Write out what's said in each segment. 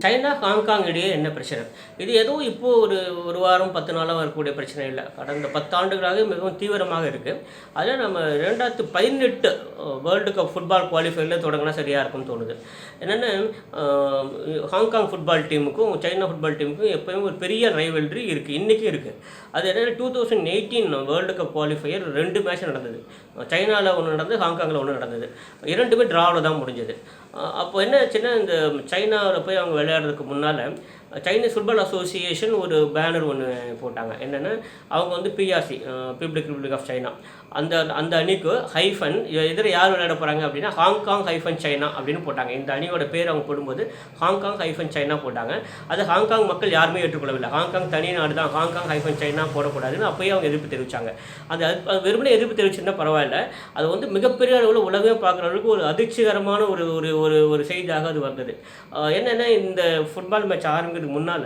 China Hong Kong இடையே என்ன பிரச்சனை? இது ஏதோ இப்போது ஒரு வாரம் 10 நாளாக வரக்கூடிய பிரச்சனை இல்லை. கடந்த 10 ஆண்டுகளாக மிகவும் தீவிரமாக இருக்குது. அதில் நம்ம 2018 வேர்ல்டு கப் ஃபுட்பால் குவாலிஃபையரில் தொடங்கினா சரியாக இருக்கும்னு தோணுது. என்னென்னா ஹாங்காங் ஃபுட்பால் டீமுக்கும் சைனா ஃபுட்பால் டீமுக்கும் எப்போயும் ஒரு பெரிய ரைவல்ரி இருக்குது, இன்றைக்கும் இருக்குது. அது என்னென்னா 2018 வேர்ல்டு கப் குவாலிஃபையர் 2 மேட்ச் நடந்தது. சைனாவில் ஒன்று நடந்தது, ஹாங்காங்கில் ஒன்று நடந்தது. 2மே ட்ராவில் தான் முடிஞ்சது. அப்போ என்ன ஆச்சுன்னா, இந்த சைனாவில் போய் அவங்க விளையாடுறதுக்கு முன்னால் சைனீஸ் ஃபுட்பால் அசோசியேஷன் ஒரு பேனர் ஒன்று போட்டாங்க. என்னென்னா அவங்க வந்து PRC, people republic of China, அந்த அணிக்கு ஹைஃபன் எதிர யார் விளையாட போகிறாங்க அப்படின்னா ஹாங்காங் ஹைஃபன் சைனா அப்படின்னு போட்டாங்க. இந்த அணியோட பேர் அவங்க போடும்போது ஹாங்காங் ஹைஃபன் சைனா போட்டாங்க. அது ஹாங்காங் மக்கள் யாருமே ஏற்றுக்கொள்ளவில்லை. ஹாங்காங் தனி நாடு தான், ஹாங்காங் ஹைஃபன் சைனா போடக்கூடாதுன்னு அப்போயே அவங்க எதிர்ப்பு தெரிவித்தாங்க. அது வெறுமனே எதிர்ப்பு தெரிவிச்சிருந்தா பரவாயில்ல, அது வந்து மிகப்பெரிய அளவில் உலகமே பார்க்குற அளவுக்கு ஒரு அதிர்ச்சிகரமான ஒரு ஒரு ஒரு செய்தியாக அது வந்தது. என்னென்னா, இந்த ஃபுட்பால் மேட்ச் ஆரம்பிக்கிறதுக்கு முன்னால்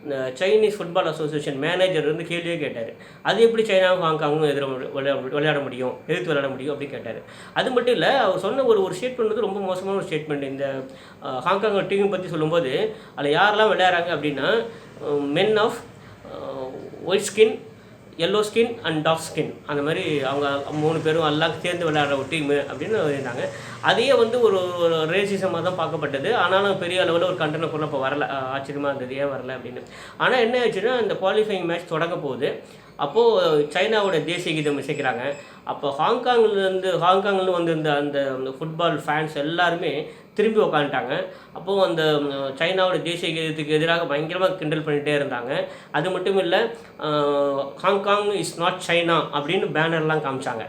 இந்த சைனீஸ் ஃபுட்பால் அசோசியேஷன் மேனேஜர் வந்து கேள்வியே கேட்டார். அது எப்படி சைனாவும் ஹாங்காங்கும் விளையாட முடியும், எதிர்த்து விளையாட முடியும் அப்படின்னு கேட்டார். அது மட்டும் இல்லை, அவர் சொன்ன ஒரு ஸ்டேட்மெண்ட் வந்து ரொம்ப மோசமான ஒரு ஸ்டேட்மெண்ட். இந்த ஹாங்காங் டீம் பற்றி சொல்லும்போது அதில் யாரெல்லாம் விளையாடுறாங்க அப்படின்னா men of white skin, yellow skin and dark skin, அந்த மாதிரி அவங்க 3 பேரும் எல்லாம் சேர்ந்து விளையாடுற ஒரு டீமு அப்படின்னு இருந்தாங்க. அதையே வந்து ஒரு ரேசிசமாக தான் பார்க்கப்பட்டது. ஆனாலும் பெரிய அளவில் ஒரு கண்டன கூட இப்போ வரல. ஆச்சரியமாக இருந்தது ஏன் வரல அப்படின்னு. ஆனால் என்ன ஆச்சுன்னா, இந்த குவாலிஃபைங் மேட்ச் தொடங்க போகுது. அப்போது சைனாவோட தேசிய கீதம் இசைக்கிறாங்க. அப்போ ஹாங்காங்லேருந்து வந்திருந்த அந்த ஃபுட்பால் ஃபேன்ஸ் எல்லாருமே திரும்பி உக்காந்துட்டாங்க. அப்போது அந்த சைனாவோட தேசிய கீதத்துக்கு எதிராக பயங்கரமாக கிண்டல் பண்ணிகிட்டே இருந்தாங்க. அது மட்டும் இல்லை, ஹாங்காங் இஸ் நாட் சைனா அப்படின்னு பேனர்லாம் காமிச்சாங்க.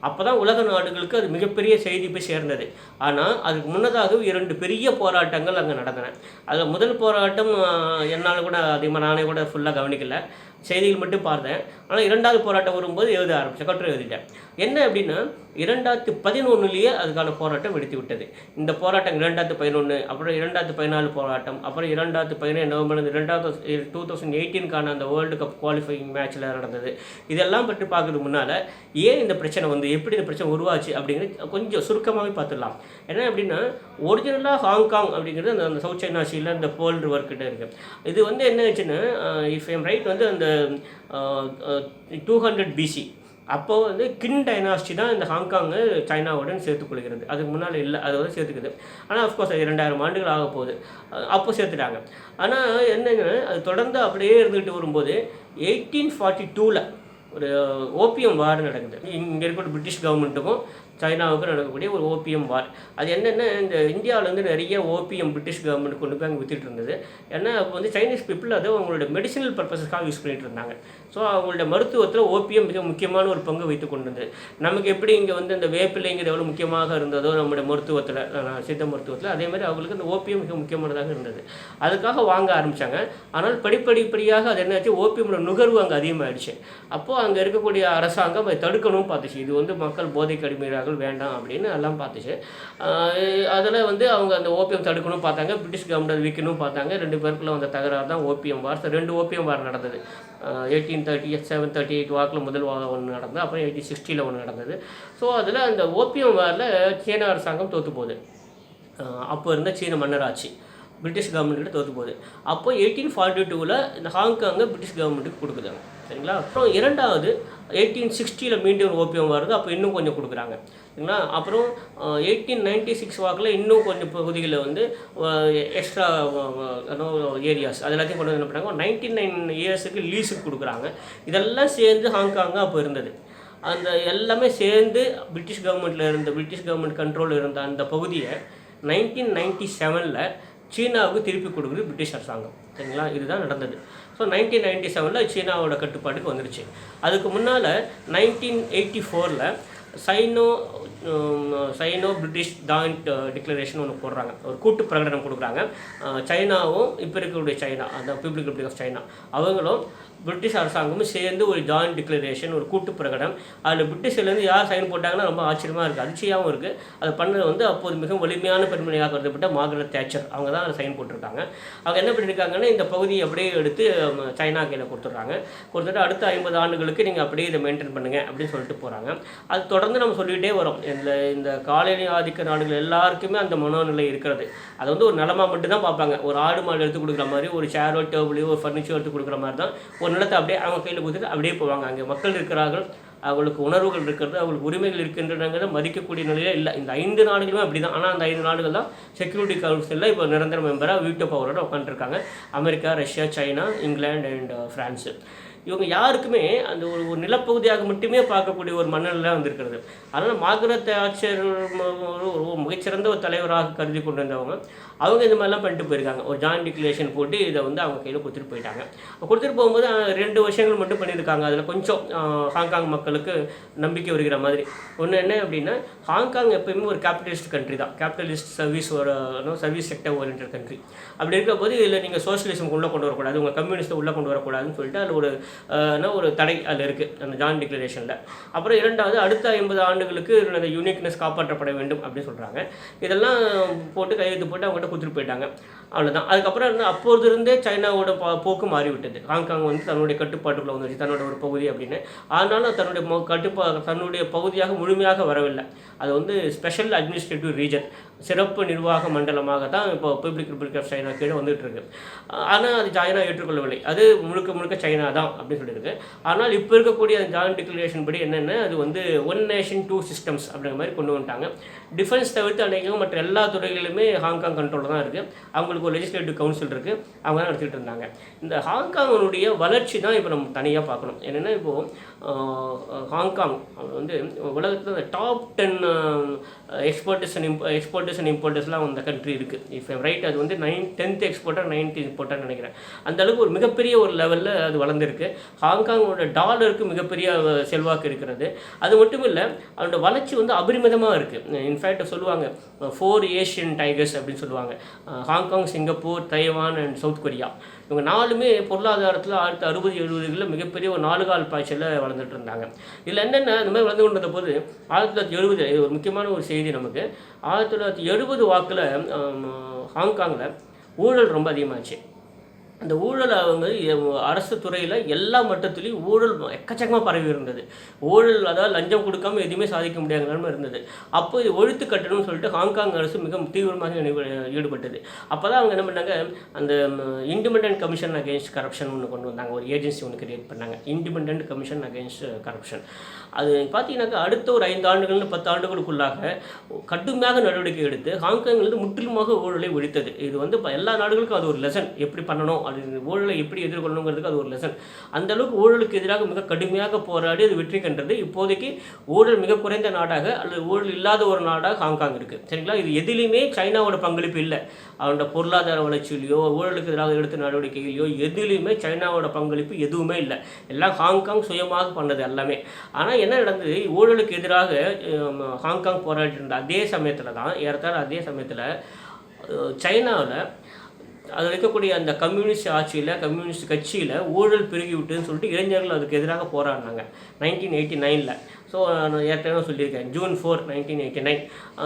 அப்போ தான் உலக நாடுகளுக்கு அது மிகப்பெரிய செய்தி போய் சேர்ந்தது. ஆனால் அதுக்கு முன்னதாக 2 பெரிய போராட்டங்கள் அங்கே நடந்தன. அதில் முதல் போராட்டம் என்னால் கூட அதிகமாக நானே கூட ஃபுல்லாக கவனிக்கலை, செய்திகள் மட்டும் பார்த்தேன். ஆனால் 2வது போராட்டம் வரும்போது எழுத ஆரம்பித்தேன், கட்டுரை எழுதிட்டேன். என்ன அப்படின்னா, 2011 அதுக்கான போராட்டம் வெடித்து விட்டது. இந்த போராட்டம் 2011, அப்புறம் 2014 போராட்டம், அப்புறம் 2017 நவம்பர் 2018 அந்த வேர்ல்டு கப் குவாலிஃபையிங் மேட்ச்சில் நடந்தது. இதெல்லாம் பற்றி பார்க்கறதுக்கு முன்னால் ஏன் இந்த பிரச்சனை வந்து எப்படி இந்த பிரச்சனை உருவாச்சு அப்படிங்கிறது கொஞ்சம் சுருக்கமாகவே பார்த்துடலாம். என்ன அப்படின்னா, ஒரிஜினலாக ஹாங்காங் அப்படிங்கிறது அந்த சவுத் சைனா சீல இந்த போல் ரிவர் கிட்ட இருக்குது. இது வந்து என்ன ஆச்சுன்னா, இஃப் ஐம் ரைட் வந்து அந்த 200 BC அப்போது வந்து கின் டைனாஸ்டி தான் இந்த ஹாங்காங்கு சைனாவுடன் சேர்த்துக்கொள்கிறது. அதுக்கு முன்னால் இல்லை, அது வந்து சேர்த்துக்குது. ஆனால் அஃப்கோர்ஸ் அது 2000 ஆண்டுகள் ஆக போகுது. அப்போ சேர்த்துட்டாங்க. ஆனால் என்னங்க, அது தொடர்ந்து அப்படியே இருந்துகிட்டு வரும்போது 1842 ஒரு ஓபியம் வார் நடக்குது. இங்கே இருக்கிற பிரிட்டிஷ் கவர்மெண்ட்டுக்கும் சைனாவுக்கும் நடக்கக்கூடிய ஒரு ஓபியம் வார். அது என்னென்னா, இந்த இந்தியாவிலேருந்து நிறைய ஓபியம் பிரிட்டிஷ் கவர்மெண்ட் கொண்டு போய் அங்கே விற்றுட்டு இருந்தது. ஏன்னா அப்போ வந்து சைனீஸ் பீப்புள் அதை அவங்களோட மெடிசினல் பர்பஸஸ்க்காக யூஸ் பண்ணிகிட்டு இருந்தாங்க. ஸோ அவங்களோட மருத்துவத்தில் ஓபியம் மிக முக்கியமான ஒரு பங்கு வைத்து கொண்டு இருந்தது. நமக்கு எப்படி இங்கே வந்து இந்த வேப்பிலைங்கிறது எவ்வளோ முக்கியமாக இருந்ததோ நம்மளுடைய மருத்துவத்தில், சித்த மருத்துவத்தில், அதேமாதிரி அவங்களுக்கு இந்த ஓபியம் மிக முக்கியமானதாக இருந்தது. அதுக்காக வாங்க ஆரம்பித்தாங்க. ஆனால் படிப்படியாக அது என்னாச்சு, ஓபியமோட நுகர்வு அங்கே அதிகமாகிடுச்சு. அப்போது அங்கே இருக்கக்கூடிய அரசாங்கம் அதை தடுக்கணும்னு பார்த்துச்சு. இது வந்து மக்கள் போதைக்கு அடிமையாக வேண்டாம் அப்படின்னு எல்லாம் பார்த்துச்சு. அதில் வந்து அவங்க அந்த ஓபியம் தடுக்கணும் பார்த்தாங்க, பிரிட்டிஷ் கவர்மெண்ட் விற்கணும் பார்த்தாங்க. 2 பேருக்குள்ள வந்த தகராறு தான் ஓபியம் வார். 2 ஓபியம் வார் நடந்தது. 1837, 38 வாக்கில் முதல் ஒன்று நடந்தது, அப்புறம் 1860 ஒன்று நடந்தது. ஸோ அதில் அந்த ஓபியம் வாரில் சீன அரசாங்கம் தோற்று போகுது. அப்போ இருந்த சீன மன்னராட்சி பிரிட்டிஷ் கவர்மெண்ட்கிட்ட தோற்று போகுது. அப்போ 1842 இந்த ஹாங்காங்கை பிரிட்டிஷ் கவர்மெண்ட்டுக்கு கொடுக்குறாங்க. சரிங்களா? அப்புறம் 2வது 1860 மீண்டும் ஒரு ஓபியம் வருது. அப்போ இன்னும் கொஞ்சம் கொடுக்குறாங்க. சரிங்களா? அப்புறம் 1896 வாக்கில் இன்னும் கொஞ்சம் பகுதிகளில் வந்து எக்ஸ்ட்ரா ஏரியாஸ் அது எல்லாத்தையும் கொண்டு வந்து என்ன பண்ணாங்க, 99 இயர்ஸுக்கு லீஸுக்கு கொடுக்குறாங்க. இதெல்லாம் சேர்ந்து ஹாங்காங்காக அப்போ இருந்தது. அந்த எல்லாமே சேர்ந்து பிரிட்டிஷ் கவர்மெண்ட் கண்ட்ரோலில் இருந்த அந்த பகுதியை 1997 சீனாவுக்கு திருப்பி கொடுக்குறது பிரிட்டிஷ் அரசாங்கம். சரிங்களா? இதுதான் நடந்தது. ஸோ 1997 சீனாவோட கட்டுப்பாட்டுக்கு வந்துருச்சு. அதுக்கு முன்னால் 1984 சைனோ பிரிட்டிஷ் ஜாயிண்ட் டிக்ளரேஷன் ஒன்று போடுறாங்க, ஒரு கூட்டு பிரகடனம் கொடுக்குறாங்க. சைனாவும் இப்போ இருக்கக்கூடிய சைனா, அந்த பீப்புள் ரிப்பப்ளிக் ஆஃப் சைனா, அவங்களும் பிரிட்டிஷ் அரசாங்கமும் சேர்ந்து ஒரு ஜாயின்ட் டிக்ளரேஷன், ஒரு கூட்டு பிரகடனம். அதில் பிரிட்டிஷ்லேருந்து யார் சைன் போட்டாங்கன்னா ரொம்ப ஆச்சரியமாக இருக்குது, அதிர்ச்சியாகவும் இருக்குது. அதை பண்ணது வந்து அப்போது மிகவும் வலிமையான பெண்மணியாக கருதப்பட்ட மார்கரெட் தேட்சர். அவங்க தான் அதை சைன் போட்டிருக்காங்க. அவங்க என்ன பண்ணியிருக்காங்கன்னா இந்த பகுதியை அப்படியே எடுத்து சைனா கையில் கொடுத்துட்றாங்க. கொடுத்துட்டு அடுத்த 50 ஆண்டுகளுக்கு நீங்கள் அப்படியே இதை மெயின்டைன் பண்ணுங்கள் அப்படின்னு சொல்லிட்டு போகிறாங்க. அது தொடர்ந்து நம்ம சொல்லிகிட்டே வரோம். இந்த காலனி ஆதிக்க நாடுகள் எல்லாருக்குமே அந்த மனோநிலை இருக்கிறது. அது வந்து ஒரு நிலமாக மட்டும்தான் பார்ப்பாங்க. ஒரு ஆடு மாடு எடுத்து கொடுக்குற மாதிரி, ஒரு சேரோ டேபிளையோ ஒரு ஃபர்னிச்சர் எடுத்து கொடுக்குற மாதிரி தான் ஒரு நிலத்தை அப்படியே அவங்க கையில் கொடுத்துட்டு அப்படியே போவாங்க. அங்கே மக்கள் இருக்கிறார்கள், அவங்களுக்கு உணர்வுகள் இருக்கிறது, அவங்களுக்கு உரிமைகள் இருக்கின்றனங்கிறத மதிக்கக்கூடிய நிலையிலே இல்லை. இந்த 5 நாடுகளுமே அப்படி தான். ஆனால் அந்த 5 நாடுகள் தான் செக்யூரிட்டி கவுன்சிலில் இப்போ நிரந்தர மெம்பராக வீட்டோ பவரோட உட்காந்துருக்காங்க. America, Russia, China, England and France. இவங்க யாருக்குமே அந்த ஒரு நிலப்பகுதியாக மட்டுமே பார்க்கக்கூடிய ஒரு மனநிலை வந்திருக்கிறது. அதனால் மார்கரெட் தேட்சர் ஒரு மிகச்சிறந்த ஒரு தலைவராக கருதி கொண்டு வந்தவங்க அவங்க இந்த மாதிரிலாம் பண்ணிட்டு போயிருக்காங்க. ஒரு ஜாயின்ட் டிக்ளரேஷன் போட்டு இதை வந்து அவங்க கையில் கொடுத்துட்டு போயிட்டாங்க. கொடுத்துட்டு போகும்போது 2 விஷயங்கள் மட்டும் பண்ணியிருக்காங்க. அதில் கொஞ்சம் ஹாங்காங் மக்களுக்கு நம்பிக்கை வருகிற மாதிரி. ஒன்று என்ன அப்படின்னா, ஹாங்காங் எப்போயுமே ஒரு கேபிட்டலிஸ்ட் கண்ட்ரி தான், capitalist service sector orient country. அப்படி இருக்கிற போது இதில் நீங்கள் சோஷியலிசம் உள்ளே கொண்டு வரக்கூடாது, உங்கள் கம்யூனிஸ்ட்டை உள்ளே கொண்டு வரக்கூடாதுன்னு சொல்லிட்டு அதில் ஒரு தடை அதில் இருக்குது அந்த ஜாயின்ட் டிக்ளரேஷனில். அப்புறம் 2வது அடுத்த 50 ஆண்டுகளுக்கு அந்த யூனிக்னஸ் காப்பாற்றப்பட வேண்டும் அப்படின்னு சொல்கிறாங்க. இதெல்லாம் போட்டு கையெழுத்து போட்டு அவங்க கொடுத்துட்டு போயிட்டாங்க. அவ்வளோதான். அதுக்கப்புறம் அப்போதிருந்தே சைனாவோட போக்கு மாறிவிட்டது. ஹாங்காங் வந்து தன்னுடைய கட்டுப்பாட்டுக்குள்ளே வந்துச்சு, தன்னோட ஒரு பகுதி அப்படின்னு. ஆனாலும் தன்னுடைய பகுதியாக முழுமையாக வரவில்லை. அது வந்து ஸ்பெஷல் அட்மினிஸ்ட்ரேட்டிவ் ரீஜன், சிறப்பு நிர்வாக மண்டலமாக தான் இப்போ ரிப்பப்ளிக் ஆஃப் சைனா கீழே வந்துட்டு இருக்கு. ஆனால் அது சைனா ஏற்றுக்கொள்ளவில்லை. அது முழுக்க சைனா தான் அப்படின்னு சொல்லியிருக்கு. ஆனால் இப்போ இருக்கக்கூடிய அந்த ஜாயின்ட் டிக்ளரேஷன் படி என்னென்ன, அது வந்து 1 நேஷன் 2 சிஸ்டம்ஸ் அப்படிங்கிற மாதிரி கொண்டு வந்துட்டாங்க. டிஃபென்ஸ் தவிர்த்து அன்றைக்கும் மற்ற எல்லா துறைகளிலுமே ஹாங்காங் கண்ட்ரோலில் தான் இருக்குது. அவங்களுக்கு ஒரு லெஜிஸ்லேட்டிவ் கவுன்சில் இருக்குது, அவங்க தான் நடத்திட்டு இருந்தாங்க. இந்த ஹாங்காங்கனுடைய வளர்ச்சி தான் இப்போ நம்ம தனியாக பார்க்கணும். என்னென்னா இப்போது ஹாங்காங் வந்து உலகத்தில் டாப் 10 எக்ஸ்போர்ட்டர்ஸ் அண்ட் இம்போர்ட்டர்ஸ்லாம் அந்த கண்ட்ரி இருக்குது. இஃப் ரைட், அது வந்து 10th எக்ஸ்போர்ட்டர் 9th இம்போர்ட்டர்னு நினைக்கிறேன். அந்த அளவுக்கு ஒரு மிகப்பெரிய ஒரு லெவலில் அது வளர்ந்துருக்கு. ஹாங்காங்கோட டாலருக்கு மிகப்பெரிய செல்வாக்கு இருக்கிறது. அது மட்டும் இல்லை, அதோட வளர்ச்சி வந்து அபரிமிதமாக இருக்குது. இன்ஃபேக்ட் சொல்லுவாங்க 4 ஏஷியன் டைகர்ஸ் அப்படின்னு சொல்லுவாங்க. Hong Kong, Singapore, Taiwan and south Korea. இவங்க 4மே பொருளாதாரத்தில் 1960-70களில் மிகப்பெரிய ஒரு 4 கால் பாய்ச்சலில் வளர்ந்துட்டு இருந்தாங்க. இதில் என்னென்ன இந்த மாதிரி வளர்ந்து கொண்டிருந்த போது 1970 இது ஒரு முக்கியமான ஒரு செய்தி நமக்கு. 1970 வாக்கில் ஹாங்காங்கில் ஊழல் ரொம்ப அதிகமாச்சு. அந்த ஊழல் அவங்க அரசு துறையில் எல்லா மட்டத்துலேயும் ஊழல் எக்கச்சக்கமாக பரவி இருந்தது. ஊழல், அதாவது லஞ்சம் கொடுக்காமல் எதுவுமே சாதிக்க முடியாத நிலைமை இருந்தது. அப்போ இது ஒழித்து கட்டணும்னு சொல்லிட்டு ஹாங்காங் அரசு மிக தீவிரமாக ஈடுபட்டது. அப்போ தான் அவங்க என்ன பண்ணாங்க, அந்த இண்டிபெண்டன்ட் கமிஷன் அகெயின்ஸ்ட் கரப்ஷன் ஒன்று கொண்டு வந்தாங்க. ஒரு ஏஜென்சி ஒன்று கிரியேட் பண்ணாங்க, இண்டிபெண்டன்ட் கமிஷன் அகெயின்ஸ்ட் கரப்ஷன். அது பார்த்தீங்கன்னாக்கா அடுத்த ஒரு 5 ஆண்டுகள்னு 10 ஆண்டுகளுக்குள்ளாக கடுமையாக நடவடிக்கை எடுத்து ஹாங்காங்கிலிருந்து முற்றிலுமாக ஊழலை ஒழித்தது. இது வந்து எல்லா நாடுகளுக்கும் அது ஒரு லெசன், எப்படி பண்ணணும், அது ஊழலை எப்படி எதிர்கொள்ளணுங்கிறதுக்கு அது ஒரு லெசன். அந்த அளவுக்கு ஊழலுக்கு எதிராக மிக கடுமையாக போராடி அது வெற்றி கண்டது. இப்போதைக்கு ஊழல் மிக குறைந்த நாடாக அல்லது ஊழல் இல்லாத ஒரு நாடாக ஹாங்காங் இருக்குது. சரிங்களா? இது எதிலையுமே சைனாவோட பங்களிப்பு இல்லை. அவனோட பொருளாதார வளர்ச்சியிலையோ ஊழலுக்கு எதிராக எடுத்த நடவடிக்கைகளையோ எதுலேயுமே சைனாவோட பங்களிப்பு எதுவுமே இல்லை. எல்லாம் ஹாங்காங் சுயமாக பண்ணது எல்லாமே. ஆனால் என்ன நடந்தது, ஊழலுக்கு எதிராக ஹாங்காங் போராடிட்டு இருந்த அதே சமயத்தில் தான், ஏறத்தாழ அதே சமயத்தில் சைனாவில் அதில் இருக்கக்கூடிய அந்த கம்யூனிஸ்ட் ஆட்சியில், கம்யூனிஸ்ட் கட்சியில் ஊழல் பெருகி விட்டுன்னு சொல்லிட்டு இளைஞர்கள் அதுக்கு எதிராக போராடினாங்க 1989. ஸோ நான் ஏற்கனவே சொல்லியிருக்கேன், June 4, 1989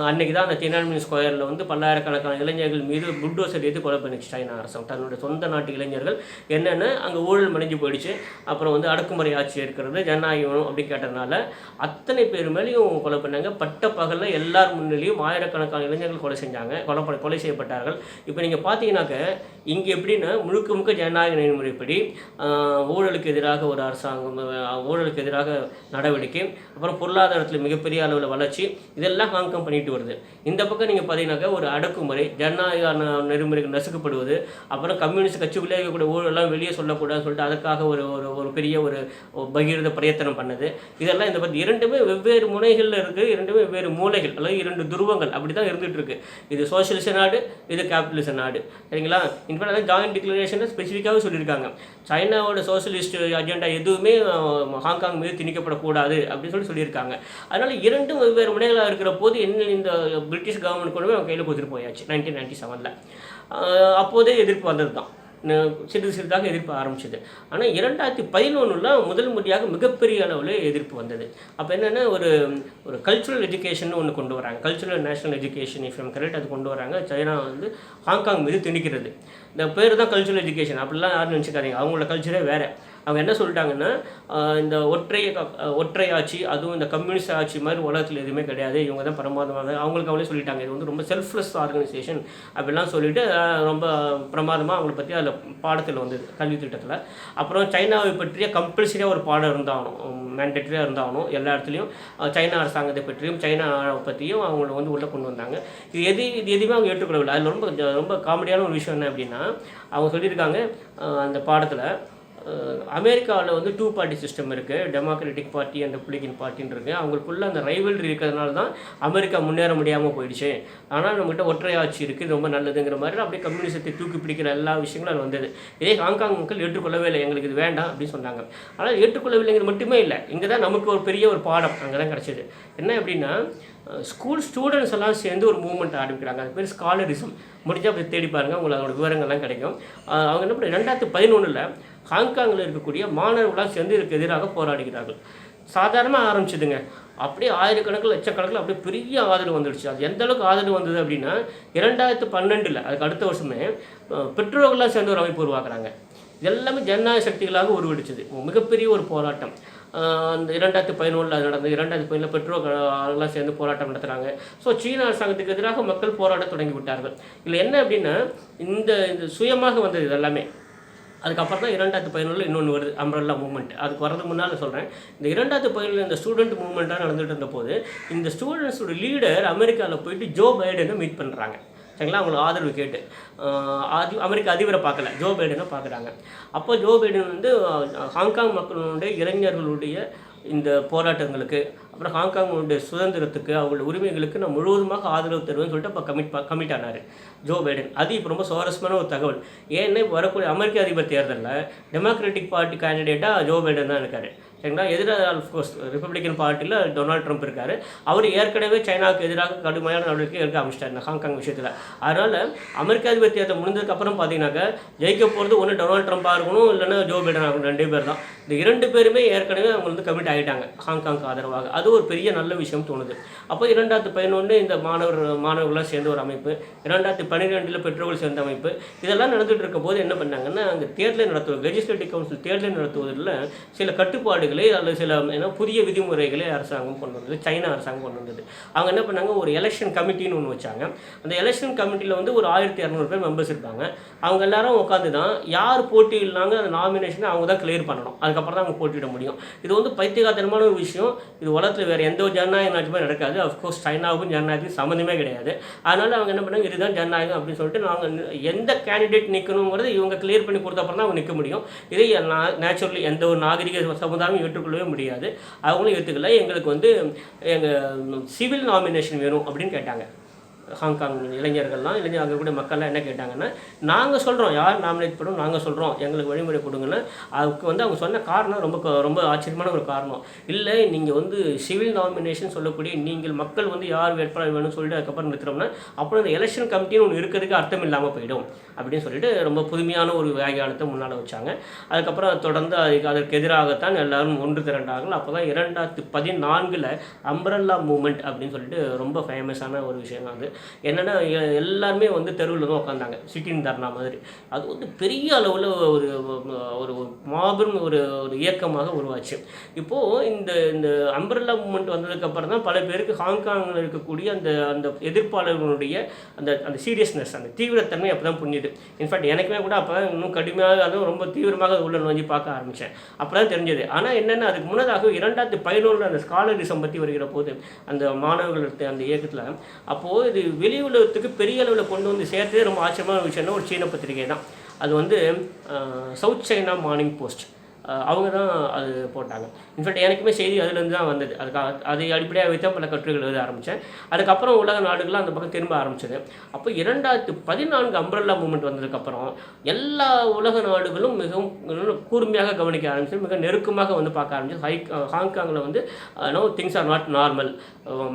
அன்றைக்கி தான் அந்த தியானன்மென் ஸ்கொயரில் வந்து பல்லாயிரக்கணக்கான இளைஞர்கள் மீது புல்டோசர் எடுத்து கொலை பண்ணிச்சு சைனா அரசு. தன்னுடைய சொந்த நாட்டு இளைஞர்கள் என்னென்ன அங்கே ஊழல் மணிஞ்சு போயிடுச்சு, அப்புறம் வந்து அடக்குமுறை ஆட்சி இருக்கிறது, ஜனநாயகம் அப்படி கேட்டதுனால அத்தனை பேர் மேலேயும் கொலை பண்ணாங்க. பட்ட பகலில் எல்லார் முன்னிலையும் ஆயிரக்கணக்கான இளைஞர்கள் கொலை செய்யப்பட்டார்கள். இப்போ நீங்கள் பார்த்தீங்கன்னாக்க இங்கே எப்படின்னா முழுக்க ஜனநாயக நெறிமுறைப்படி ஊழலுக்கு எதிராக ஒரு அரசாங்கம், ஊழலுக்கு எதிராக நடவடிக்கை, அப்புறம் பொருளாதாரத்தில் மிகப்பெரிய அளவில் வளர்ச்சி, இதெல்லாம் ஹாங்காங் பண்ணிட்டு வருது. இந்த பக்கம் நீங்கள் பார்த்தீங்கன்னாக்கா ஒரு அடக்குமுறை, ஜனநாயக நெறிமுறைகள் நசுக்கப்படுவது, அப்புறம் கம்யூனிஸ்ட் கட்சிக்குள்ளே இருக்கக்கூடிய ஊழலாம் வெளியே சொல்லக்கூடாதுன்னு சொல்லிட்டு அதுக்காக ஒரு பெரிய ஒரு பகிர்ந்த பிரயத்தனம் பண்ணது. இதெல்லாம் இந்த பற்றி இரண்டுமே வெவ்வேறு முனைகளில் இருக்குது, இரண்டுமே வெவ்வேறு மூலைகள் அல்லது 2 துருவங்கள் அப்படி தான் இருந்துகிட்டு இருக்கு. இது சோஷியலிச நாடு, இது கேபிட்டலிச நாடு. சரிங்களா? இன்ஃபேக்ட் அதான் ஜாயின்ட் டிக்ளரேஷனில் ஸ்பெசிஃபிக்காகவே சொல்லியிருக்காங்க, சைனாவோட சோஷியலிஸ்ட் அஜெண்டா எதுவுமே ஹாங்காங் மீது திணிக்கப்படக்கூடாது அப்படின்னு சொல்லியிருக்காங்க. அதனால் 2ம் வெவ்வேறு முனைகளாக இருக்கிற போது என்ன இந்த பிரிட்டிஷ் கவர்மெண்ட் கொண்டு போய் அவங்க கையில் கொடுத்துட்டு போயாச்சு 1997. அப்போதே எதிர்ப்பு வந்தது தான். சிறிது சிறிதாக எதிர்ப்பு ஆரம்பிச்சது. ஆனால் 2011 முதல் முறையாக மிகப்பெரிய அளவில் எதிர்ப்பு வந்தது. அப்போ என்னென்னா ஒரு ஒரு கல்ச்சுரல் எஜுகேஷன் ஒன்று கொண்டு வராங்க, cultural national education if am correct, அது கொண்டு வராங்க. சைனா வந்து ஹாங்காங் மீது திணிக்கிறது. இந்த பேர் தான் கல்ச்சுரல் எஜுகேஷன், அப்படிலாம் யாரும் நினச்சிக்காதீங்க, அவங்களோட கல்ச்சரே வேறு. அவங்க என்ன சொல்லிட்டாங்கன்னா, இந்த ஒற்றை ஆட்சி, அதுவும் இந்த கம்யூனிஸ்ட் ஆட்சி மாதிரி உலகத்தில் எதுவுமே கிடையாது, இவங்க தான் பிரமாதமாக, அவங்களுக்கு அவங்களே சொல்லிட்டாங்க, இது வந்து ரொம்ப செல்ஃப்லெஸ் ஆர்கனைசேஷன் அப்படிலாம் சொல்லிட்டு ரொம்ப பிரமாதமாக அவங்கள பற்றி அதில் பாடத்தில் வந்தது, கல்வி திட்டத்தில். அப்புறம் சைனாவை பற்றிய கம்பல்சரியாக ஒரு பாடம் இருந்தாகணும், மேண்டேட்டரியாக இருந்தாகணும் எல்லா இடத்துலையும். சைனா அரசாங்கத்தை பற்றியும் சைனாவை பற்றியும் அவங்கள வந்து உள்ளே கொண்டு வந்தாங்க. இது எதுவுமே அவங்க ஏற்றுக்கொள்ளவில்லை. அதில் ரொம்ப காமெடியான ஒரு விஷயம் என்ன அப்படின்னா, அவங்க சொல்லியிருக்காங்க அந்த பாடத்தில், அமெரிக்காவில் வந்து 2 பார்ட்டி சிஸ்டம் இருக்குது, டெமோக்ராட்டிக் பார்ட்டி அண்ட் ரிப்பப்ளிகன் பார்ட்டின்னு இருக்குது. அவங்களுக்குள்ள அந்த ரைவல்ரி இருக்கிறதுனால தான் அமெரிக்கா முன்னேற முடியாமல் போயிடுச்சு. ஆனால் நம்மகிட்ட ஒற்றை ஆட்சி இருக்குது, ரொம்ப நல்லதுங்கிற மாதிரி அப்படியே கம்யூனிசத்தை தூக்கி பிடிக்கிற எல்லா விஷயங்களும் அது வந்தது. இதே ஹாங்காங் மக்கள் ஏற்றுக்கொள்ளவே இல்லை, எங்களுக்கு இது வேண்டாம் அப்படின்னு சொன்னாங்க. ஆனால் ஏற்றுக்கொள்ளவில்லைங்கிறது மட்டுமே இல்லை, இங்கே தான் நமக்கு ஒரு பெரிய ஒரு பாடம் அங்கே தான் கிடச்சிது. என்ன அப்படின்னா, ஸ்கூல் ஸ்டூடெண்ட்ஸ் எல்லாம் சேர்ந்து ஒரு மூவ்மெண்ட் ஆரம்பிக்கிறாங்க, அது பேர் ஸ்காலரிசம். முடிஞ்சால் அப்படி தேடி பாருங்கள், உங்களுக்கு அதோட விவரங்கள்லாம் கிடைக்கும். அவங்க என்ன பண்ணி 2011 ஹாங்காங்கில் இருக்கக்கூடிய மாணவர்களாக சேர்ந்து இதுக்கு எதிராக போராடுகிறார்கள். சாதாரணமாக ஆரம்பிச்சிதுங்க, அப்படியே ஆயிரக்கணக்கில் லட்சக்கணக்கில் அப்படியே பெரிய ஆதரவு வந்துடுச்சு. அது எந்த அளவுக்கு ஆதரவு வந்தது அப்படின்னா, 2012 அதுக்கு அடுத்த வருஷமே பெற்றோர்களாக சேர்ந்து ஒரு அமைப்பு உருவாக்குறாங்க. எல்லாமே ஜனநாயக சக்திகளாக உருவெடுச்சது, மிகப்பெரிய ஒரு போராட்டம். அந்த 2011 அது நடந்தது. 2017 பெற்றோர்களெல்லாம் சேர்ந்து போராட்டம் நடத்துகிறாங்க. ஸோ சீன அரசாங்கத்துக்கு எதிராக மக்கள் போராட தொடங்கி விட்டார்கள். இதில் என்ன அப்படின்னா, இந்த சுயமாக வந்தது இது எல்லாமே. அதுக்கப்புறம் தான் 2017 இன்னொன்று வருது, அம்ப்ரெல்லா மூவ்மெண்ட். அதுக்கு வரதுக்கு முன்னால் சொல்கிறேன், இந்த 2017 இந்த ஸ்டூடெண்ட் மூவ்மெண்ட்டாக நடந்துகிட்டு இருந்தபோது, இந்த ஸ்டூடெண்ட்ஸோட லீடர் அமெரிக்காவில் போயிட்டு ஜோ பைடனை மீட் பண்ணுறாங்க. சரிங்களா, அவங்களுக்கு ஆதரவு கேட்டு. அமெரிக்க அதிபரை பார்க்கல, ஜோ பைடனை பார்க்குறாங்க. அப்போ ஜோ பைடன் வந்து ஹாங்காங் மக்களுடைய இளைஞர்களுடைய இந்த போராட்டங்களுக்கு, அப்புறம் ஹாங்காங்குடைய சுதந்திரத்துக்கு, அவங்களுடைய உரிமைகளுக்கு நான் முழுவதுமாக ஆதரவு தருவேன்னு சொல்லிட்டு அப்போ கமிட் ஆனார் ஜோ பைடன். அது இப்போ ரொம்ப சுவாரஸ்யமான ஒரு தகவல். ஏன்னா இப்போ வரக்கூடிய அமெரிக்க அதிபர் தேர்தலில் டெமோக்ராட்டிக் பார்ட்டி கேண்டிடேட்டாக ஜோ பைடன் தான் இருக்கார். சரிங்களா, எதிராக ஆஃப்கோர்ஸ் ரிப்பப்ளிகன் பார்ட்டியில் டொனால்ட் ட்ரம்ப் இருக்கார். அவர் ஏற்கனவே சைனாவுக்கு எதிராக கடுமையான நடவடிக்கை எடுக்க ஆரம்பிச்சிட்டார் இந்த ஹாங்காங் விஷயத்தில். அதனால் அமெரிக்க அதிபர் தேர்தல் முடிஞ்சதுக்கப்புறம் பார்த்தீங்கன்னாக்கா ஜெயிக்க போகிறது ஒன்று டொனால்ட் ட்ரம்ப்பாக இருக்கணும், இல்லைன்னா ஜோ பைடன் ஆகணும், 2 பேர் தான். இந்த 2 பேருமே ஏற்கனவே அவங்க வந்து கமிட் ஆகிட்டாங்க ஹாங்காங்க்கு ஆதரவாக. அது ஒரு பெரிய நல்ல விஷயம் தோணுது. அப்போ 2011 இந்த மாணவர்களாக சேர்ந்த ஒரு அமைப்பு, 2012 பெற்றோர்கள் சேர்ந்த அமைப்பு, இதெல்லாம் நடந்துகிட்டு இருக்க போது என்ன பண்ணாங்கன்னா, அங்கே தேர்தலை நடத்துவது, லெஜிஸ்லேட்டிவ் கவுன்சில் தேர்தலை நடத்துவதில் சில கட்டுப்பாடுகளை அல்லது சில புதிய விதிமுறைகளை அரசாங்கம் கொண்டு வந்தது, சைனா அரசாங்கம் கொண்டு வந்தது. அவங்க என்ன பண்ணாங்க, ஒரு எலெக்ஷன் கமிட்டின்னு ஒன்று வச்சாங்க. அந்த எலெக்ஷன் கமிட்டியில் வந்து ஒரு 1200 பேர் மெம்பர்ஸ் இருப்பாங்க. அவங்க எல்லாரும் உட்காந்து தான் யார் போட்டியிடலாங்க அந்த நாமினேஷனை அவங்க தான் கிளியர் பண்ணணும், அதுக்கப்புறம் தான் அவங்க போட்டியிட முடியும். இது வந்து பைத்தியகாரத்தனமான ஒரு விஷயம். இது உலகத்தில் வேறு எந்த ஒரு ஜனநாயக நாட்டுமே நடக்காது. அஃப்கோர்ஸ் சைனாவுக்கும் ஜனநாயகத்துக்கும் சம்மந்தமே கிடையாது. அதனால் அவங்க என்ன பண்ணாங்க, இதுதான் ஜனநாயகம் அப்படின்னு சொல்லிட்டு நாங்கள் எந்த கேண்டிடேட் நிற்கணுங்கிறது இவங்க கிளியர் பண்ணி கொடுத்தப்பறம் தான் அவங்க நிற்க முடியும். இதை நேச்சுரலி எந்த ஒரு நாகரிக சமுதாயம் ஏற்றுக்கொள்ளவே முடியாது. அவங்களும் ஏற்றுக்கல. எங்களுக்கு வந்து எங்கள் சிவில் நாமினேஷன் வேணும் அப்படின்னு கேட்டாங்க. ஹாங்காங் இளைஞர்கள்லாம், அங்கே கூட மக்கள்லாம் என்ன கேட்டாங்கன்னா, நாங்கள் சொல்கிறோம் யார் நாமினேட் பண்ணணும், நாங்கள் சொல்கிறோம், எங்களுக்கு வழிமுறை கொடுங்கன்னா. அதுக்கு வந்து அவங்க சொன்ன காரணம் ரொம்ப ஆச்சரியமான ஒரு காரணம். இல்லை, நீங்கள் வந்து சிவில் நாமினேஷன் சொல்லக்கூடிய நீங்கள் மக்கள் வந்து யார் வேட்பாளர் வேணும்னு சொல்லிட்டு அதுக்கப்புறம் நிறுத்துறோம்னா அப்புறம் இந்த எலெக்ஷன் கமிட்டின்னு ஒன்று இருக்கிறதுக்கு அர்த்தம் இல்லாமல் போயிடும் அப்படின்னு சொல்லிட்டு ரொம்ப புதுமையான ஒரு வியாகியானத்தை முன்னால் வச்சாங்க. அதுக்கப்புறம் தொடர்ந்து அதற்கு எதிராகத்தான் எல்லாரும் ஒன்று திரண்டார்கள். அப்போ தான் 2014 அம்ப்ரெல்லா மூவ்மெண்ட் அப்படின்னு சொல்லிட்டு ரொம்ப ஃபேமஸான ஒரு விஷயம் அது. என்னென்னா, எல்லாருமே வந்து தெருவில் தான் உட்காந்தாங்க, சிட்டின் தர்ணா மாதிரி. அது வந்து பெரிய அளவில் ஒரு மாபெரும் ஒரு இயக்கமாக உருவாச்சு. இப்போது இந்த அம்ப்ரெல்லா மூவ்மெண்ட் வந்ததுக்கப்புறம் தான் பல பேருக்கு ஹாங்காங்கில் இருக்கக்கூடிய அந்த எதிர்ப்பாளர்களுடைய அந்த சீரியஸ்னஸ், அந்த தீவிரத்தன்மை அப்போ தான் புரிஞ்சுது. இன்ஃபேக்ட் எனக்குமே கூட அப்போ இன்னும் கடுமையாக, அதுவும் ரொம்ப தீவிரமாக உள்ள நோஞ்சி பார்க்க ஆரம்பித்தேன். அப்போ தான் தெரிஞ்சது. ஆனால் என்னென்னா, அதுக்கு முன்னதாக 2011 அந்த ஸ்காலரிசம் பற்றி வருகிற போது அந்த மாணவர்கள் அந்த இயக்கத்தில், அப்போது இது வெளி உலகத்துக்கு பெரிய அளவில் கொண்டு வந்து சேர்த்தே ரொம்ப ஆச்சரியமான விஷயம்னா ஒரு சீன பத்திரிகை தான். அது வந்து சவுத் சைனா மார்னிங் போஸ்ட். அவங்க தான் அது போட்டாங்க. இன்ஃபேக்ட் எனக்குமே செய்தி அதுலேருந்து தான் வந்தது. அதை அடிப்படையாக வைத்து பல கட்டுரைகள் எழுத ஆரம்பித்தேன். அதுக்கப்புறம் உலக நாடுகள்லாம் அந்த பக்கம் திரும்ப ஆரம்பிச்சது. அப்போ 2014 அம்ப்ரெல்லா மூவ்மெண்ட் வந்ததுக்கப்புறம் எல்லா உலக நாடுகளும் மிகவும் கூர்மையாக கவனிக்க ஆரம்பிச்சு, மிக நெருக்கமாக வந்து பார்க்க ஆரம்பிச்சு. ஹாங்காங்கில் வந்து no things are not normal,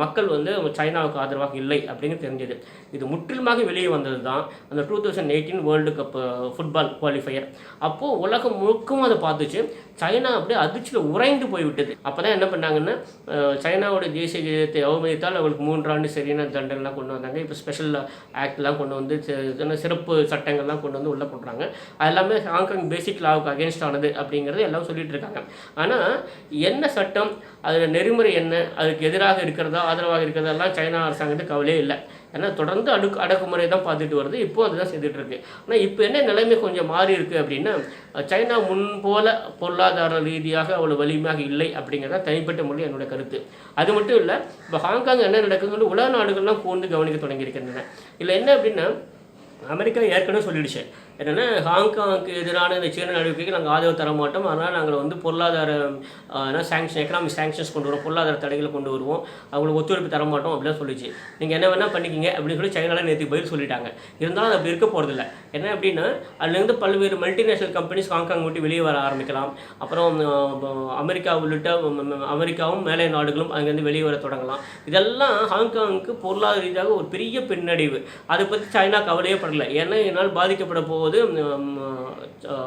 மக்கள் வந்து சைனாவுக்கு ஆதரவாக இல்லை அப்படிங்கிறது தெரிஞ்சது. இது முற்றிலுமாக வெளியே வந்தது தான் அந்த 2018 வேர்ல்டு கப் ஃபுட்பால் குவாலிஃபையர். அப்போது உலகம் முழுக்கும் அதை பார்த்துச்சு. சைனா அப்படியே அதிர்ச்சியில் உறைந்து போய்விட்டது. அப்போ தான் என்ன பண்ணாங்கன்னா, சைனாவோட தேசிய கீதத்தை அவமதித்தால் அவங்களுக்கு 3 ஆண்டு சரியான தண்டனைலாம் கொண்டு வந்தாங்க. இப்போ ஸ்பெஷல் ஆக்ட்லாம் கொண்டு வந்து சிறப்பு சட்டங்கள்லாம் கொண்டு வந்து உள்ளே போடுறாங்க. அது எல்லாமே ஹாங்காங் பேசிக் லாவுக்கு அகேன்ஸ்ட் ஆனது அப்படிங்கிறது எல்லாம் சொல்லிட்டு இருக்காங்க. ஆனால் என்ன சட்டம், அதில் நெறிமுறை என்ன, அதுக்கு எதிராக இருக்கிறதா ஆதரவாக இருக்கிறதெல்லாம் சைனா அரசாங்கத்துக்கு கவலையே இல்லை. ஏன்னா தொடர்ந்து அடக்குமுறை தான் பார்த்துட்டு வருது. இப்போது அதுதான் செய்துட்டு இருக்கு. ஆனால் இப்போ என்ன நிலைமை கொஞ்சம் மாறி இருக்குது அப்படின்னா, சைனா முன் போல பொருளாதார ரீதியாக அவ்வளோ வலிமையாக இல்லை அப்படிங்கிறத தனிப்பட்ட முறையில் என்னோட கருத்து. அது மட்டும் இல்லை, இப்போ ஹாங்காங் என்ன நடக்குதுன்னு உலக நாடுகள்லாம் கூர்ந்து கவனிக்க தொடங்கியிருக்கின்றன. இல்லை என்ன அப்படின்னா, அமெரிக்கா ஏற்கனவே சொல்லிடுச்சு என்னென்னா, ஹாங்காங்க்கு எதிரான இந்த சீன நடவடிக்கைக்கு நாங்கள் ஆதரவு தர மாட்டோம், அதனால் நாங்கள் வந்து பொருளாதார எக்கனாமிக் சாங்ஷன்ஸ் கொண்டு வருவோம், பொருளாதார தடைகளை கொண்டு வருவோம், அவங்களுக்கு ஒத்துழைப்பு தர மாட்டோம் அப்படிலாம் சொல்லிச்சு. நீங்கள் என்ன வேணால் பண்ணிக்கிங்க அப்படின்னு சொல்லி சைனாவில் நேற்று பதில் சொல்லிட்டாங்க. இருந்தாலும் அது அப்படி இருக்க போகிறதில்ல. என்ன அப்படின்னா, அதுலேருந்து பல்வேறு மல்டிநேஷனல் கம்பெனிஸ் ஹாங்காங் விட்டு வெளியே வர ஆரம்பிக்கலாம். அப்புறம் அமெரிக்கா உள்ளிட்ட அமெரிக்காவும் மேலை நாடுகளும் அங்கேருந்து வெளியே வர தொடங்கலாம். இதெல்லாம் ஹாங்காங்க்கு பொருளாதார ரீதியாக ஒரு பெரிய பின்னடைவு. அதை பற்றி சைனா கவலையே படலை. ஏன்னா இதனால் பாதிக்கப்பட போவது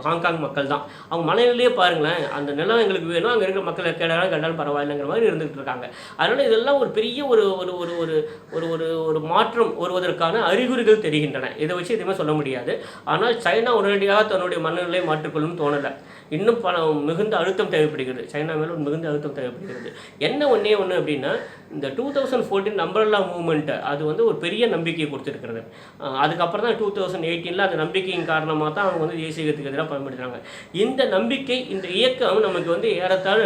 ஹாங்காங் மக்கள் தான். அவங்க மனநிலையே பாருங்களேன், அந்த நிலம் எங்களுக்கு வேணும், அங்கே இருக்கிற மக்கள் கேட்டாலும் பரவாயில்லைங்கிற மாதிரி இருந்துகிட்டு இருக்காங்க. அதனால் இதெல்லாம் ஒரு பெரிய ஒரு ஒரு ஒரு ஒரு ஒரு மாற்றம் வருவதற்கான அறிகுறிகள் தெரிகின்றன. இதை வச்சு எதுவுமே சொல்ல முடியாது. ஆனால் சைனா உடனடியாக தன்னுடைய மனநிலையை மாற்றிக்கொள்ளும் தோணலை. இன்னும் மிகுந்த அழுத்தம் தேவைப்படுகிறது. சைனா மேலே ஒரு மிகுந்த அழுத்தம் தேவைப்படுகிறது. என்ன ஒன்றே ஒன்று அப்படின்னா, இந்த 2014 அம்ப்ரெல்லா மூவ்மெண்ட் அது வந்து ஒரு பெரிய நம்பிக்கையை கொடுத்துருக்கிறது. அதுக்கப்புறம் தான் 2018 அந்த நம்பிக்கையின் காரணமாக தான் அவங்க வந்து தேசியத்துக்கு எதிராக பயன்படுத்துகிறாங்க. இந்த நம்பிக்கை, இந்த இயக்கம் நமக்கு வந்து ஏறத்தாழ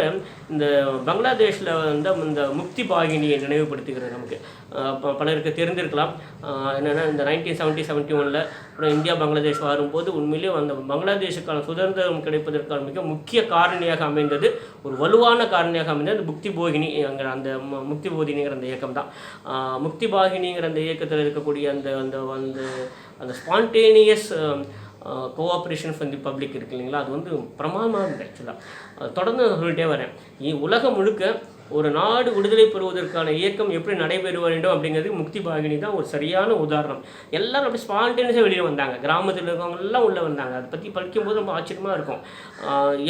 இந்த பங்களாதேஷில் வந்து இந்த முக்தி பாகினியை நினைவுபடுத்துகிறது. நமக்கு பலருக்கு தெரிந்திருக்கலாம். என்னென்னா, இந்த 1971 அப்புறம் இந்தியா பங்களாதேஷ் வரும்போது உண்மையிலேயே அந்த பங்களாதேஷுக்கான சுதந்திரம் கிடைப்பதற்கான மிக முக்கிய காரணியாக அமைந்தது, ஒரு வலுவான காரணியாக அமைந்தது அந்த முக்தி போகினிங்கிற அந்த முக்தி போகினிங்கிற அந்த இயக்கம் தான். முக்தி பாகினிங்கிற அந்த இயக்கத்தில் இருக்கக்கூடிய அந்த அந்த அந்த அந்த spontaneous cooperation from the public இருக்கு இல்லைங்களா, அது வந்து பிரமாதமாக இருந்தது. ஆக்சுவலாக தொடர்ந்து சொல்லிட்டே வரேன். உலகம் முழுக்க ஒரு நாடு விடுதலை பெறுவதற்கான இயக்கம் எப்படி நடைபெற வேண்டும் அப்படிங்கிறதுக்கு முக்தி பாகினி தான் ஒரு சரியான உதாரணம். எல்லாரும் அப்படி ஸ்பான்டேனியஸாக வெளியே வந்தாங்க. கிராமத்தில் இருக்கவங்கெல்லாம் உள்ளே வந்தாங்க. அதை பற்றி படிக்கும்போது ரொம்ப ஆச்சரியமாக இருக்கும்.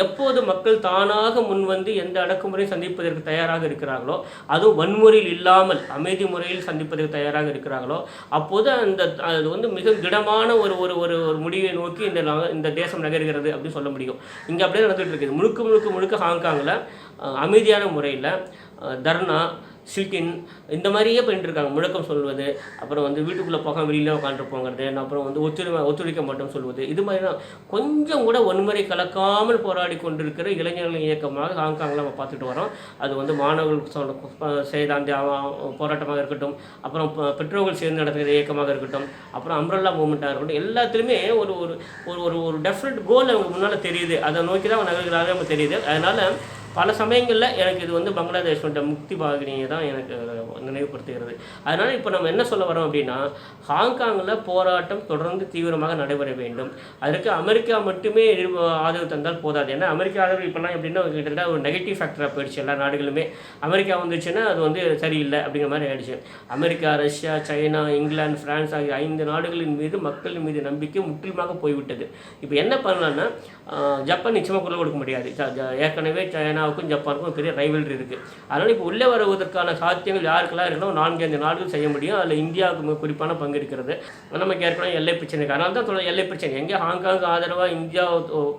எப்போது மக்கள் தானாக முன் வந்து எந்த அடக்குமுறையும் சந்திப்பதற்கு தயாராக இருக்கிறார்களோ, அதுவும் வன்முறையில் இல்லாமல் அமைதி முறையில் சந்திப்பதற்கு தயாராக இருக்கிறார்களோ, அப்போது அது வந்து மிக திடமான ஒரு ஒரு ஒரு ஒரு முடிவை நோக்கி இந்த தேசம் நகர்கிறது அப்படின்னு சொல்ல முடியும். இங்கே அப்படியே நடந்துகிட்டு இருக்குது. முழுக்க ஹாங்காங்கில் அமைதியான முறையில் தர்ணா, சில்கின் இந்த மாதிரியே பண்ணிட்டுருக்காங்க. முழக்கம் சொல்வது, அப்புறம் வந்து வீட்டுக்குள்ளே போக வெளியில் உட்காந்துட்டு போங்கிறது, அப்புறம் வந்து ஒத்துழைக்க மாட்டோம் சொல்வது, இது மாதிரி தான் கொஞ்சம் கூட வன்முறை கலக்காமல் போராடி கொண்டிருக்கிற இளைஞர்கள் இயக்கமாக ஹாங்காங்கில் நம்ம பார்த்துட்டு வரோம். அது வந்து மாணவர்கள் செய்த அந்த போராட்டமாக இருக்கட்டும், அப்புறம் பெற்றோர்கள் சேர்ந்து நடத்துகிற இயக்கமாக இருக்கட்டும், அப்புறம் அம்ப்ரெல்லா மூவ்மெண்ட்டாக இருக்கட்டும், எல்லாத்துலேயுமே ஒரு ஒரு ஒரு ஒரு டெஃபினட் கோல் அவங்க முன்னால் தெரியுது. அதை நோக்கி தான் நகர்கிறாங்க நமக்கு தெரியுது. அதனால் பல சமயங்களில் எனக்கு இது வந்து பங்களாதேஷோட முக்தி பாகினியை தான் எனக்கு நினைவுபடுத்துகிறது. அதனால் இப்போ நம்ம என்ன சொல்ல வரோம் அப்படின்னா, ஹாங்காங்கில் போராட்டம் தொடர்ந்து தீவிரமாக நடைபெற வேண்டும். அதற்கு அமெரிக்கா மட்டுமே ஆதரவு தந்தால் போதாது. ஏன்னா அமெரிக்கா ஆதரவு இப்போலாம் எப்படின்னா கிட்டத்தட்ட ஒரு நெகட்டிவ் ஃபேக்டராக போயிடுச்சு. எல்லா நாடுகளுமே அமெரிக்கா வந்துச்சுன்னா அது வந்து சரியில்லை அப்படிங்கிற மாதிரி ஆயிடுச்சு. America, Russia, China, England, France ஆகிய 5 நாடுகளின் மீது மக்களின் மீது நம்பிக்கை முற்றிலுமாக போய்விட்டது. இப்போ என்ன பண்ணலான்னா, ஜப்பான் நிச்சயமாக குரல் கொடுக்க முடியாது. ஏற்கனவே சைனாவுக்கும் ஜப்பானுக்கும் பெரிய ரைவல்ரி இருக்குது. அதனால் இப்போ உள்ளே வருவதற்கான சாத்தியங்கள் யாருக்கெல்லாம் இருக்கணும், 4-5 நாடுகள் செய்ய முடியும். அதில் இந்தியாவுக்கு குறிப்பான பங்கு இருக்கிறது. நமக்கு ஏற்கனவே எல்லை பிரச்சனை. அதனால தான் சொல்ல எல்லை பிரச்சனை எங்கே ஹாங்காங் ஆதரவாக இந்தியா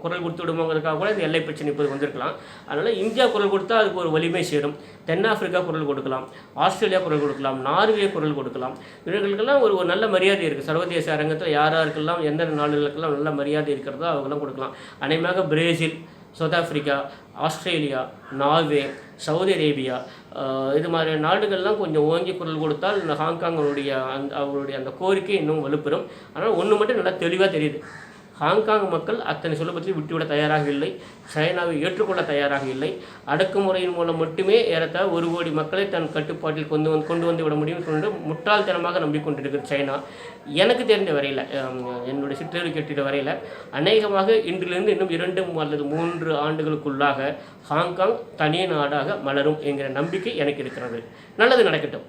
குரல் கொடுத்து விடுவோங்கிறதுக்காக கூட இந்த எல்லை பிரச்சனை இப்போது வந்திருக்கலாம். அதனால் இந்தியா குரல் கொடுத்தா அதுக்கு ஒரு வலிமை சேரும். தென்னாப்பிரிக்கா குரல் கொடுக்கலாம், ஆஸ்திரேலியா குரல் கொடுக்கலாம், நார்வே குரல் கொடுக்கலாம். இவர்களுக்கெல்லாம் ஒரு நல்ல மரியாதை இருக்குது. சர்வதேச அரங்கத்தில் யாருக்கெல்லாம் எந்தெந்த நாடுகளுக்கெல்லாம் நல்ல மரியாதை இருக்கிறதோ அவங்கெல்லாம் கொடுக்கலாம். அநேகமாக Brazil, south Africa, Australia, Norway, Saudi Arabia இது மாதிரி நாடுகள்லாம் கொஞ்சம் ஓங்கி குரல் கொடுத்தால் ஹாங்காங்களுடைய அவருடைய அந்த கோரிக்கை இன்னும் வலுப்பெறும். ஆனால் ஒன்று மட்டும் நல்லா தெளிவாக தெரியுது, ஹாங்காங் மக்கள் அத்தனை சுலபத்தில் விட்டுவிட தயாராக இல்லை. சைனாவை ஏற்றுக்கொள்ள தயாராக இல்லை. அடக்குமுறையின் மூலம் மட்டுமே ஏறத்தாழ 1 கோடி மக்களை தன் கட்டுப்பாட்டில் கொண்டு வந்து விட முடியும்னு சொல்லிட்டு முட்டாள்தனமாக நம்பிக்கொண்டிருக்கிறது சைனா. எனக்கு தெரிந்த வரையில், என்னுடைய சிற்றறிவு கேட்ட வரையில், அநேகமாக இன்றிலிருந்து இன்னும் 2 அல்லது 3 ஆண்டுகளுக்குள்ளாக ஹாங்காங் தனி நாடாக மலரும் என்கிற நம்பிக்கை எனக்கு இருக்கிறது. நல்லது நடக்கட்டும்.